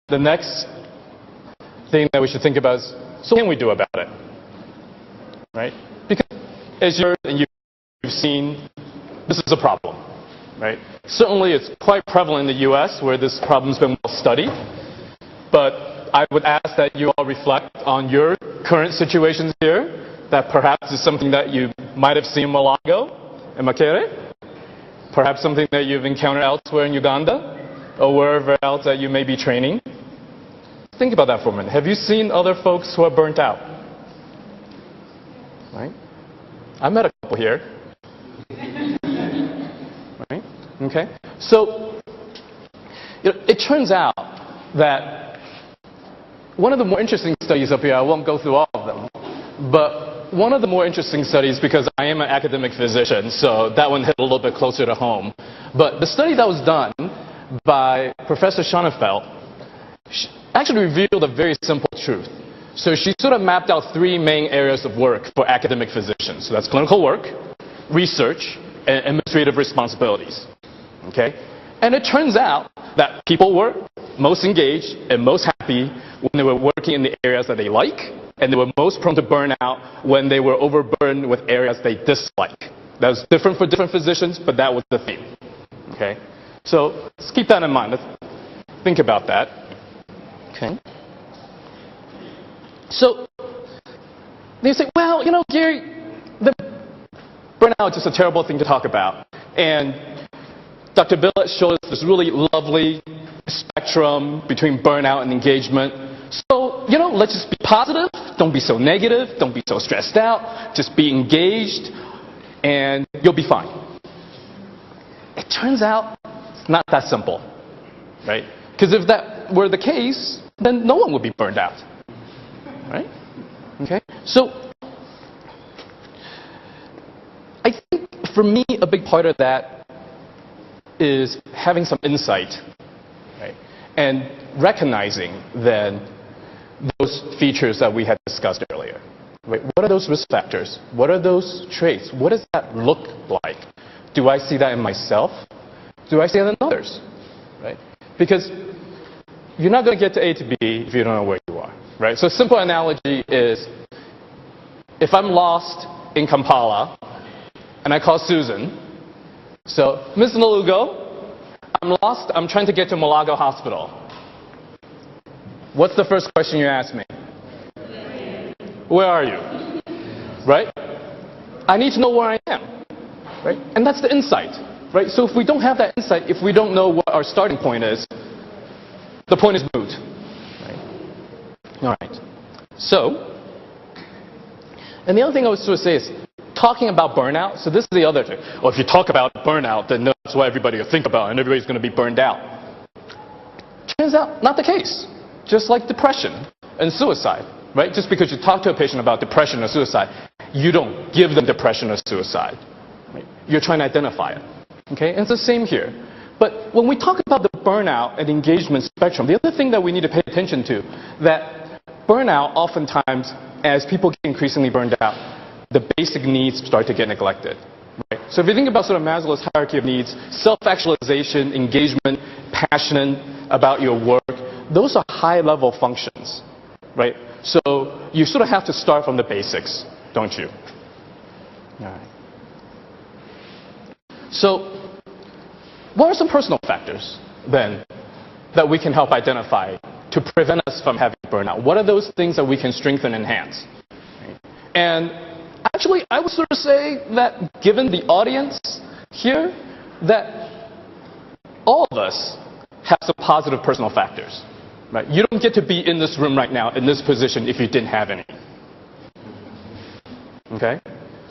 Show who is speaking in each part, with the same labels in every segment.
Speaker 1: the next thing that we should think about is, so what can we do about it? Right? Because as you've seen, this is a problem. Right? Certainly it's quite prevalent in the US where this problem's been well studied. But I would ask that you all reflect on your current situations here, that perhaps is something that you might have seen in Malago and Makere, perhaps something that you've encountered elsewhere in Uganda, or wherever else that you may be training. Think about that for a minute. Have you seen other folks who are burnt out? Right? I met a couple here. Right? Okay? So, it turns out that one of the more interesting studies up here, I won't go through all of them, but one of the more interesting studies, because I am an academic physician, so that one hit a little bit closer to home. But the study that was done by Professor Schonefeld actually revealed a very simple truth. So she sort of mapped out three main areas of work for academic physicians. So that's clinical work, research, and administrative responsibilities. Okay? And it turns out that people were most engaged and most happy when they were working in the areas that they like, and they were most prone to burnout when they were overburdened with areas they dislike. That was different for different physicians, but that was the theme. Okay? So let's keep that in mind. Let's think about that. Okay? So they say, well, Gary, the burnout is just a terrible thing to talk about. And Dr. Billett showed us this really lovely spectrum between burnout and engagement. So, let's just be positive. Don't be so negative. Don't be so stressed out. Just be engaged, and you'll be fine. It turns out it's not that simple, right? Because if that were the case, then no one would be burned out, right? Okay? So, I think for me, a big part of that is having some insight, right? And recognizing then those features that we had discussed earlier. Right? What are those risk factors? What are those traits? What does that look like? Do I see that in myself? Do I see that in others? Right? Because you're not going to get to A to B if you don't know where you are. Right? So a simple analogy is, if I'm lost in Kampala and I call Susan, so, Ms. Nalugo, I'm lost. I'm trying to get to Malago Hospital. What's the first question you ask me? Where are you? Right? I need to know where I am. Right? And that's the insight. Right? So if we don't have that insight, if we don't know what our starting point is, the point is moot. Right? All right. So, and the other thing I was going to say is, talking about burnout, so this is the other thing. Well, if you talk about burnout, then that's what everybody will think about, and everybody's going to be burned out. Turns out, not the case. Just like depression and suicide, right? Just because you talk to a patient about depression or suicide, you don't give them depression or suicide. Right? You're trying to identify it. Okay? And it's the same here. But when we talk about the burnout and engagement spectrum, the other thing that we need to pay attention to, that burnout oftentimes, as people get increasingly burned out, the basic needs start to get neglected. Right? So if you think about sort of Maslow's hierarchy of needs, self-actualization, engagement, passion about your work, those are high-level functions. Right? So you sort of have to start from the basics, don't you? All right. So what are some personal factors, then, that we can help identify to prevent us from having burnout? What are those things that we can strengthen and enhance? Right? And actually, I would sort of say that given the audience here, that all of us have some positive personal factors. Right? You don't get to be in this room right now, in this position, if you didn't have any. Okay?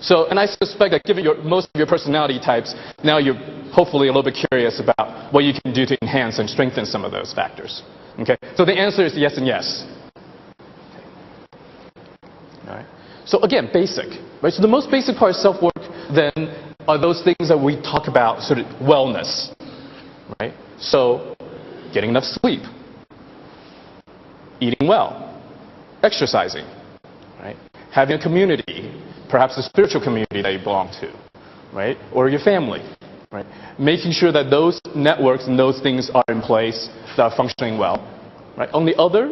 Speaker 1: So, and I suspect that given most of your personality types, now you're hopefully a little bit curious about what you can do to enhance and strengthen some of those factors. Okay? So the answer is yes and yes. All right? So again, basic. Right? So the most basic part of self-work, then, are those things that we talk about, sort of wellness. Right? So getting enough sleep, eating well, exercising, right? Having a community, perhaps a spiritual community that you belong to, right? Or your family, right? Making sure that those networks and those things are in place that are functioning well. right, on the other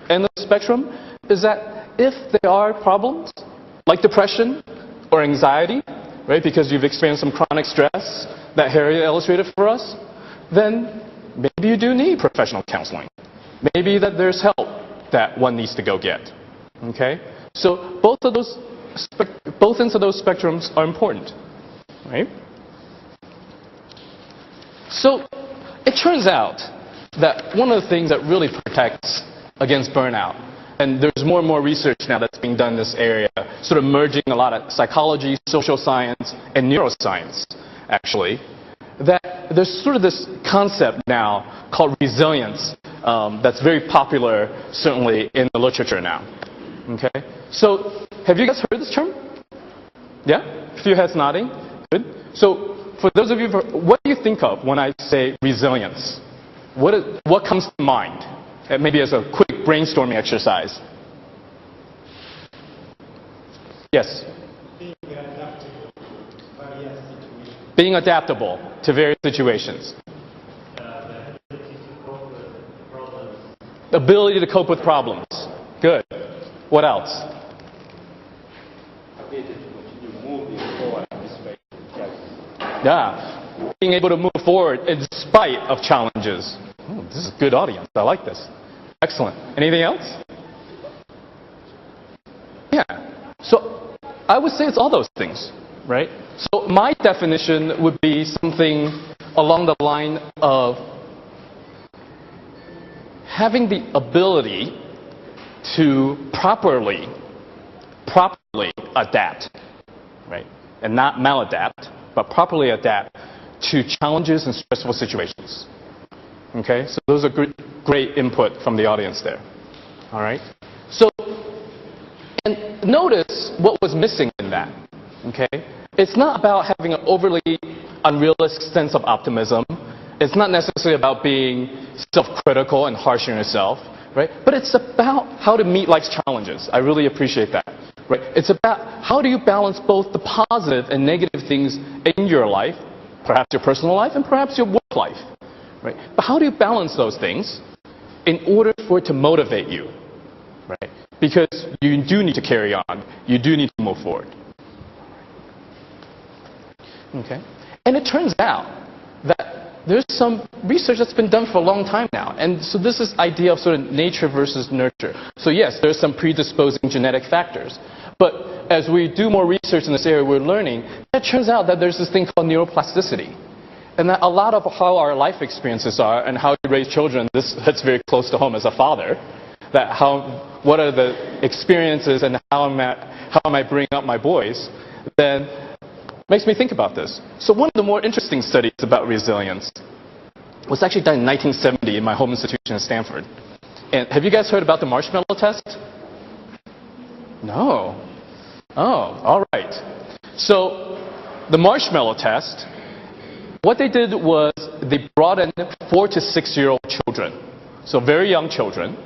Speaker 1: end of the spectrum is that if there are problems like depression or anxiety, right, because you've experienced some chronic stress that Harriet illustrated for us, then maybe you do need professional counseling. Maybe that there's help that one needs to go get. Okay? So both ends of those spectrums are important. Right? So it turns out that one of the things that really protects against burnout, and there's more and more research now that's being done in this area, sort of merging a lot of psychology, social science, and neuroscience, actually, that there's sort of this concept now called resilience that's very popular, certainly in the literature now. Okay? So have you guys heard this term? Yeah? A few heads nodding. Good. So for those of you, what do you think of when I say resilience? What comes to mind? Maybe as a quick brainstorming exercise. Yes? Being adaptable to various situations. Ability to cope with problems. Good. What else? Yeah. Being able to move forward in spite of challenges. Oh, this is a good audience. I like this. Excellent. Anything else? Yeah. So I would say it's all those things, right? So my definition would be something along the line of having the ability to properly adapt, right? And not maladapt, but properly adapt to challenges and stressful situations. Okay? So those are great input from the audience there. All right? So, and notice what was missing in that. Okay? It's not about having an overly unrealistic sense of optimism. It's not necessarily about being self-critical and harsh on yourself, right? But it's about how to meet life's challenges. I really appreciate that, right? It's about how do you balance both the positive and negative things in your life, perhaps your personal life and perhaps your work life, right? But how do you balance those things in order for it to motivate you, right? Because you do need to carry on. You do need to move forward. Okay? And it turns out that there's some research that's been done for a long time now. And so this is idea of sort of nature versus nurture. So yes, there's some predisposing genetic factors. But as we do more research in this area, we're learning, it turns out that there's this thing called neuroplasticity. And that a lot of how our life experiences are and how we raise children, that's very close to home as a father, that what are the experiences and how am I bringing up my boys, then makes me think about this. So one of the more interesting studies about resilience was actually done in 1970 in my home institution in Stanford. And have you guys heard about the marshmallow test? No. Oh, all right. So the marshmallow test, what they did was they brought in 4 to 6-year-old children, so very young children.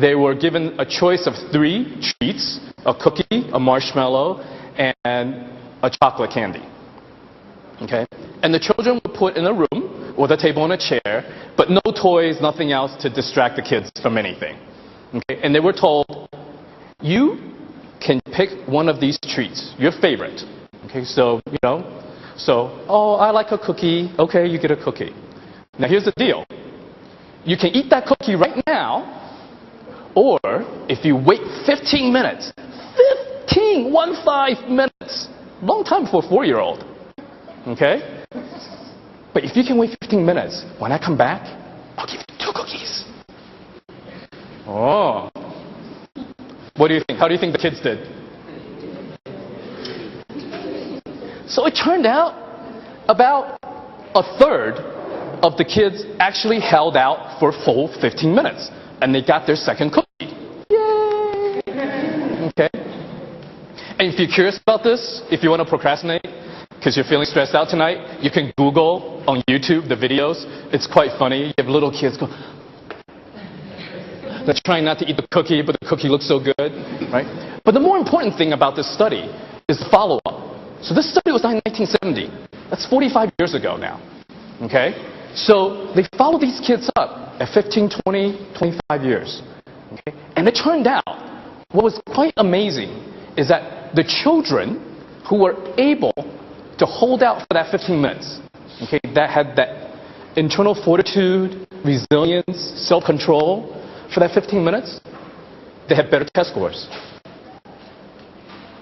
Speaker 1: They were given a choice of 3 treats, a cookie, a marshmallow, and a chocolate candy. Okay? And the children were put in a room with a table and a chair, but no toys, nothing else to distract the kids from anything. Okay? And they were told, you can pick one of these treats, your favorite. Okay? So, oh, I like a cookie. Okay, you get a cookie. Now here's the deal. You can eat that cookie right now, or if you wait 15 minutes, 15 minutes, long time for a 4-year-old, okay? But if you can wait 15 minutes, when I come back, I'll give you 2 cookies. Oh. What do you think? How do you think the kids did? So it turned out about a third of the kids actually held out for a full 15 minutes, and they got their second cookie. Yay! Okay? And if you're curious about this, if you want to procrastinate, because you're feeling stressed out tonight, you can Google on YouTube the videos. It's quite funny. You have little kids go, they're trying not to eat the cookie, but the cookie looks so good, right? But the more important thing about this study is the follow-up. So this study was done in 1970. That's 45 years ago now, okay? So they followed these kids up, at 15, 20, 25 years. Okay? And it turned out, what was quite amazing is that the children who were able to hold out for that 15 minutes, okay, that had that internal fortitude, resilience, self-control for that 15 minutes, they had better test scores.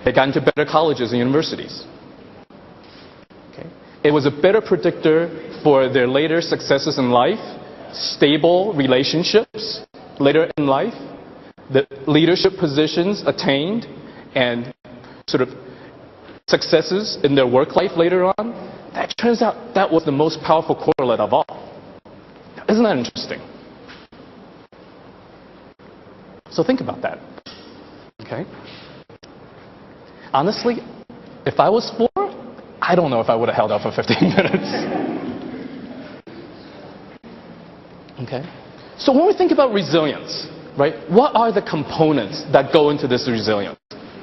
Speaker 1: They got into better colleges and universities. Okay? It was a better predictor for their later successes in life, stable relationships later in life, the leadership positions attained, and sort of successes in their work life later on. That turns out that was the most powerful correlate of all. Isn't that interesting? So think about that. Okay? Honestly, if I was 4, I don't know if I would have held out for 15 minutes. Okay? So when we think about resilience, right, what are the components that go into this resilience?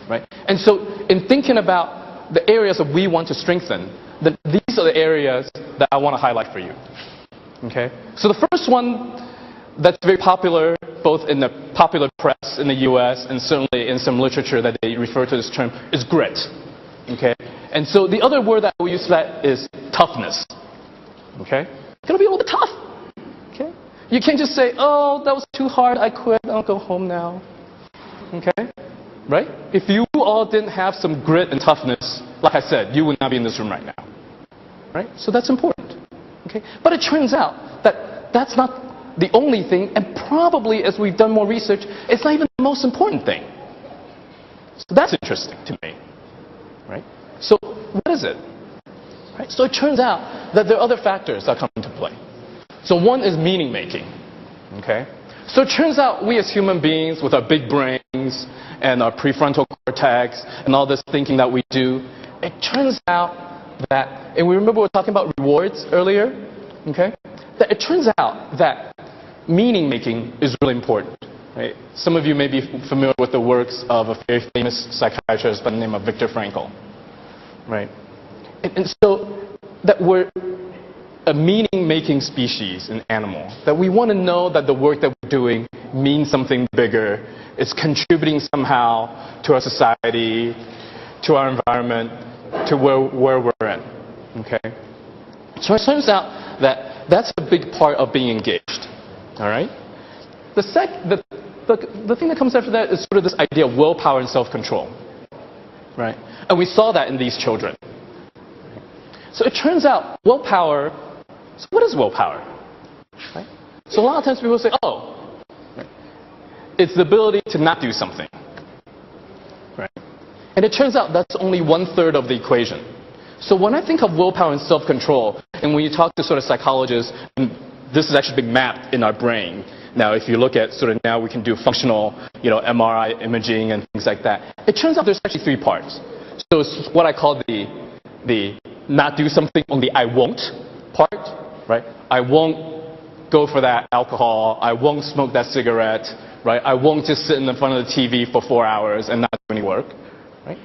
Speaker 1: Right? And so in thinking about the areas that we want to strengthen, these are the areas that I want to highlight for you. Okay? So the first one that's very popular, both in the popular press in the US and certainly in some literature that they refer to this term, is grit. Okay? And so the other word that we use for that is toughness. Okay? You've got to be a little bit tough. Okay? You can't just say, oh, that was too hard, I quit, I'll go home now. Okay? Right? If you all didn't have some grit and toughness, like I said, you would not be in this room right now. Right? So that's important. Okay? But it turns out that that's not the only thing, and probably as we've done more research, it's not even the most important thing. So that's interesting to me. Right? So what is it? Right? So it turns out that there are other factors that come into play. So one is meaning making. Okay? So it turns out we as human beings with our big brains and our prefrontal cortex and all this thinking that we do, it turns out that, and we remember we were talking about rewards earlier, okay? That it turns out that meaning making is really important. Right? Some of you may be familiar with the works of a very famous psychiatrist by the name of Viktor Frankl. Right? And so that we're a meaning-making species, an animal, that we want to know that the work that we're doing means something bigger, it's contributing somehow to our society, to our environment, to where we're in. Okay? So it turns out that that's a big part of being engaged. All right? The thing that comes after that is sort of this idea of willpower and self-control. Right? And we saw that in these children. So it turns out willpower, so what is willpower? Right? So a lot of times people say, oh, right, it's the ability to not do something. Right? And it turns out that's only 1/3 of the equation. So when I think of willpower and self-control, and when you talk to sort of psychologists, and this is actually being mapped in our brain. Now, if you look at sort of now we can do functional, MRI imaging and things like that. It turns out there's actually 3 parts. So it's what I call the not do something on the I won't part, right? I won't go for that alcohol. I won't smoke that cigarette, right? I won't just sit in the front of the TV for 4 hours and not do any work, right?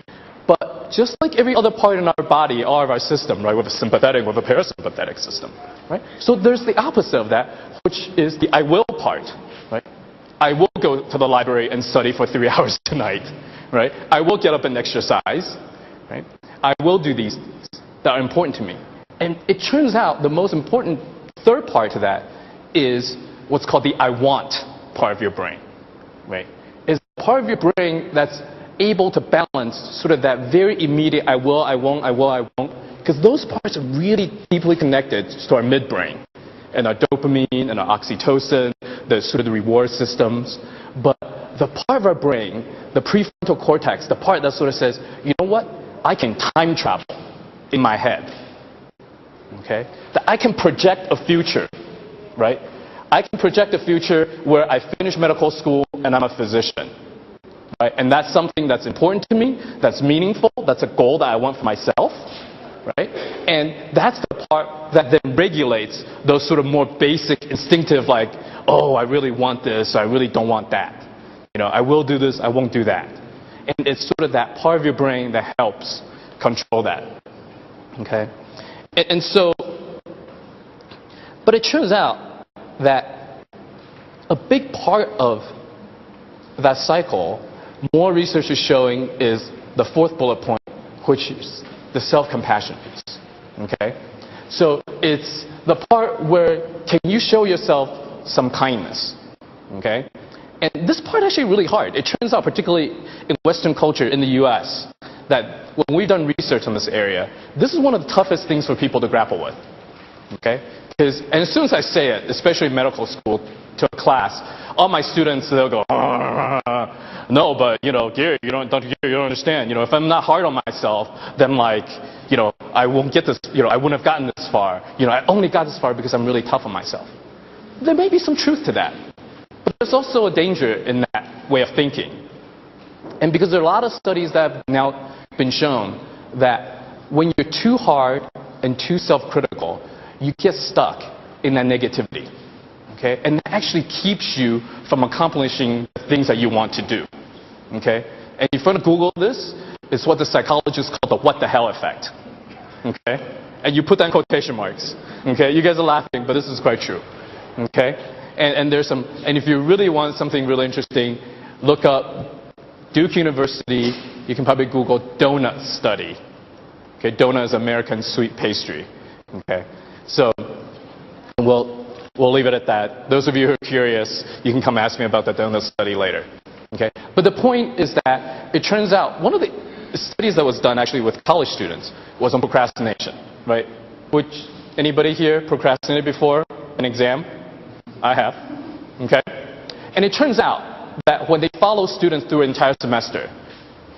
Speaker 1: But just like every other part in our body, all of our system, right? We have a sympathetic, we have a parasympathetic system, right? So there's the opposite of that, which is the I will part, right? I will go to the library and study for 3 hours tonight, right? I will get up and exercise, right? I will do these things that are important to me. And it turns out the most important third part to that is what's called the I want part of your brain, right? It's the part of your brain that's able to balance sort of that very immediate I will, I won't, I will, I won't, because those parts are really deeply connected to our midbrain and our dopamine and our oxytocin, the sort of the reward systems. But the part of our brain, the prefrontal cortex, the part that sort of says, you know what, I can time travel in my head. Okay? That I can project a future, right? I can project a future where I finish medical school and I'm a physician. Right? And that's something that's important to me, that's meaningful, that's a goal that I want for myself. Right? And that's the part that then regulates those sort of more basic, instinctive, like, oh, I really want this, I really don't want that. I will do this, I won't do that. And it's sort of that part of your brain that helps control that. Okay? And so, but it turns out that a big part of that cycle, more research is showing, is the fourth bullet point, which is the self-compassion piece. Okay? So it's the part where can you show yourself some kindness? Okay? And this part is actually really hard. It turns out, particularly in Western culture in the US, that when we've done research on this area, this is one of the toughest things for people to grapple with. Okay? And as soon as I say it, especially in medical school, to a class, all my students, they'll go, no, but, Gary, you don't understand. If I'm not hard on myself, then, I won't get this, I wouldn't have gotten this far. I only got this far because I'm really tough on myself. There may be some truth to that. But there's also a danger in that way of thinking. And because there are a lot of studies that have now been shown that when you're too hard and too self-critical, you get stuck in that negativity. Okay? And that actually keeps you from accomplishing the things that you want to do. Okay? And if you want to Google this, it's what the psychologists call the what the hell effect. Okay? And you put that in quotation marks. Okay? You guys are laughing, but this is quite true. Okay? And there's some, and if you really want something really interesting, look up Duke University. You can probably Google donut study. Okay? Donut is American sweet pastry. Okay? So we'll leave it at that. Those of you who are curious, you can come ask me about the donut study later. Okay? But the point is that it turns out one of the studies that was done actually with college students was on procrastination, right? Which, anybody here procrastinated before an exam? I have. Okay? And it turns out that when they follow students through an entire semester,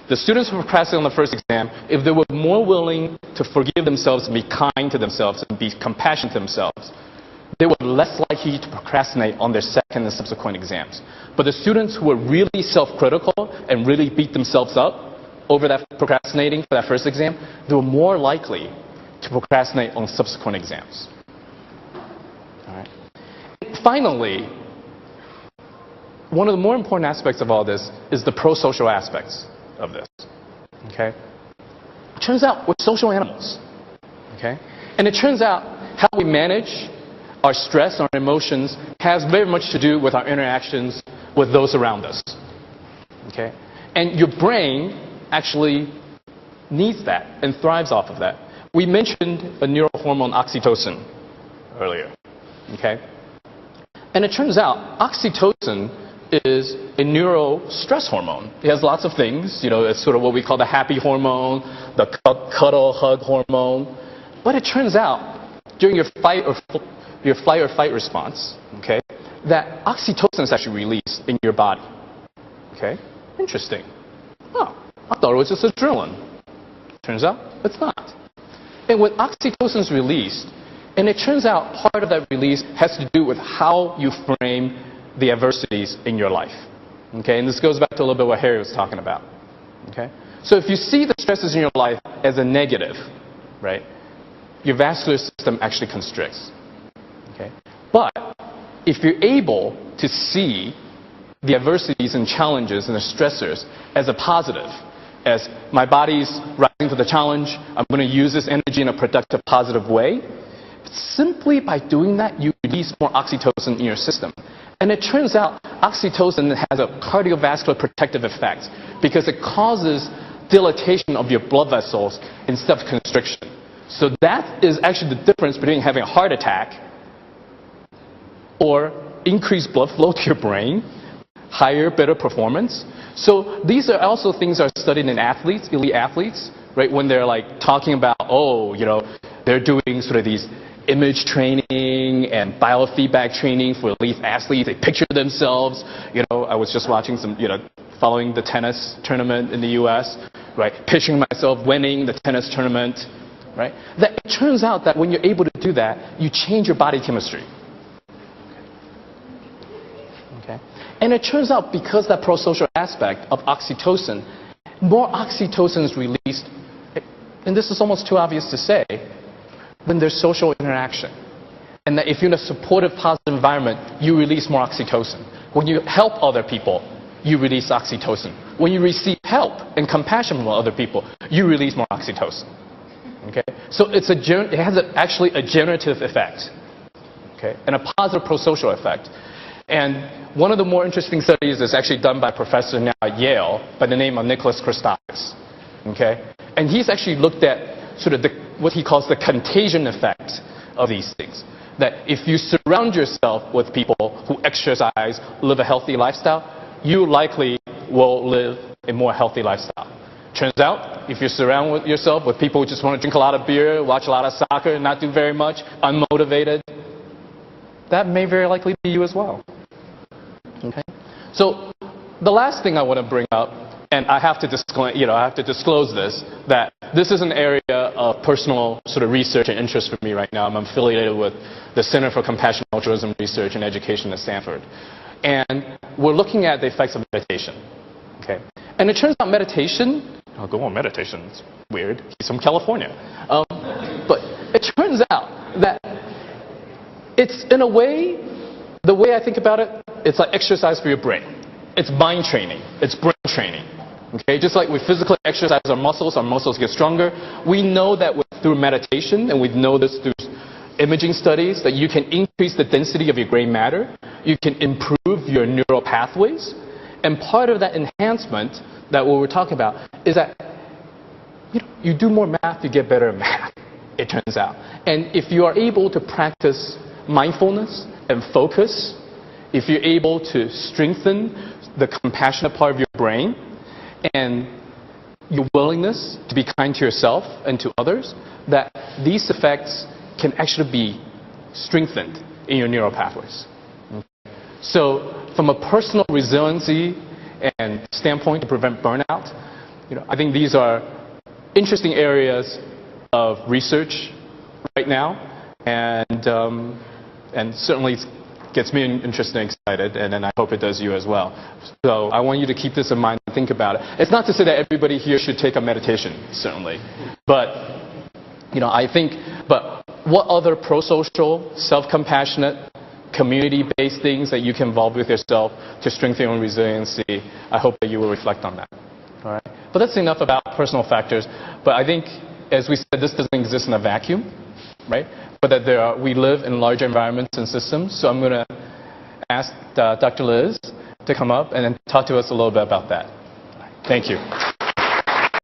Speaker 1: the students who procrastinated on the first exam, if they were more willing to forgive themselves and be kind to themselves and be compassionate to themselves, they were less likely to procrastinate on their second and subsequent exams. But the students who were really self-critical and really beat themselves up over that procrastinating for that first exam, they were more likely to procrastinate on subsequent exams. All right. Finally, one of the more important aspects of all this is the pro-social aspects of this. Okay? It turns out we're social animals. Okay? And it turns out how we manage our stress, our emotions, has very much to do with our interactions with those around us. Okay? And your brain actually needs that and thrives off of that. We mentioned a neurohormone oxytocin earlier. Okay? And it turns out oxytocin is a neurostress hormone. It has lots of things. It's sort of what we call the happy hormone, the cuddle, hug hormone. But it turns out during your flight or fight response, okay, that oxytocin is actually released in your body. Okay? Interesting. Oh, I thought it was just adrenaline. Turns out it's not. And when oxytocin is released, and it turns out part of that release has to do with how you frame the adversities in your life. Okay? And this goes back to a little bit what Harry was talking about. Okay? So if you see the stresses in your life as a negative, right, your vascular system actually constricts. Okay? But if you're able to see the adversities and challenges and the stressors as a positive, as my body's rising to the challenge, I'm going to use this energy in a productive, positive way, simply by doing that, you release more oxytocin in your system. And it turns out oxytocin has a cardiovascular protective effect because it causes dilatation of your blood vessels instead of constriction. So that is actually the difference between having a heart attack or increased blood flow to your brain, higher, better performance. So these are also things that are studied in athletes, elite athletes, right? When they're talking about, they're doing sort of these image training and biofeedback training for elite athletes. They picture themselves. I was just watching some, following the tennis tournament in the U.S., right? Picturing myself winning the tennis tournament, right? That it turns out that when you're able to do that, you change your body chemistry. Okay? And it turns out because that pro-social aspect of oxytocin, more oxytocin is released, and this is almost too obvious to say, when there's social interaction. And that if you're in a supportive, positive environment, you release more oxytocin. When you help other people, you release oxytocin. When you receive help and compassion from other people, you release more oxytocin. Okay? So it has actually a generative effect, okay, and a positive pro-social effect. And one of the more interesting studies is actually done by a professor now at Yale by the name of Nicholas Christakis. Okay? And he's actually looked at sort of what he calls the contagion effect of these things. That if you surround yourself with people who exercise, live a healthy lifestyle, you likely will live a more healthy lifestyle. Turns out, if you surround yourself with people who just want to drink a lot of beer, watch a lot of soccer, and not do very much, unmotivated, that may very likely be you as well. Okay? So the last thing I want to bring up, and I have to disclose this, that this is an area of personal sort of research and interest for me right now. I'm affiliated with the Center for Compassionate Altruism Research and Education at Stanford. And we're looking at the effects of meditation. Okay? And it turns out meditation, I'll go on meditation, it's weird, he's from California. But it turns out that it's, in a way, the way I think about it, it's like exercise for your brain. It's mind training. It's brain training. Okay? Just like we physically exercise our muscles get stronger. We know that through meditation, and we know this through imaging studies, that you can increase the density of your gray matter. You can improve your neural pathways. And part of that enhancement that what we're talking about is that you do more math, you get better at math, it turns out. And if you are able to practice mindfulness and focus, if you're able to strengthen the compassionate part of your brain and your willingness to be kind to yourself and to others, that these effects can actually be strengthened in your neural pathways. Okay? So from a personal resiliency and standpoint to prevent burnout, I think these are interesting areas of research right now, and certainly gets me interested and excited, and I hope it does you as well. So I want you to keep this in mind and think about it. It's not to say that everybody here should take a meditation, certainly, but I think, but what other pro-social, self-compassionate, community-based things that you can involve with yourself to strengthen your own resiliency, I hope that you will reflect on that. All right? But that's enough about personal factors. But I think, as we said, this doesn't exist in a vacuum, right? But that we live in larger environments and systems. So I'm going to ask Dr. Liz to come up and then talk to us a little bit about that. Thank you.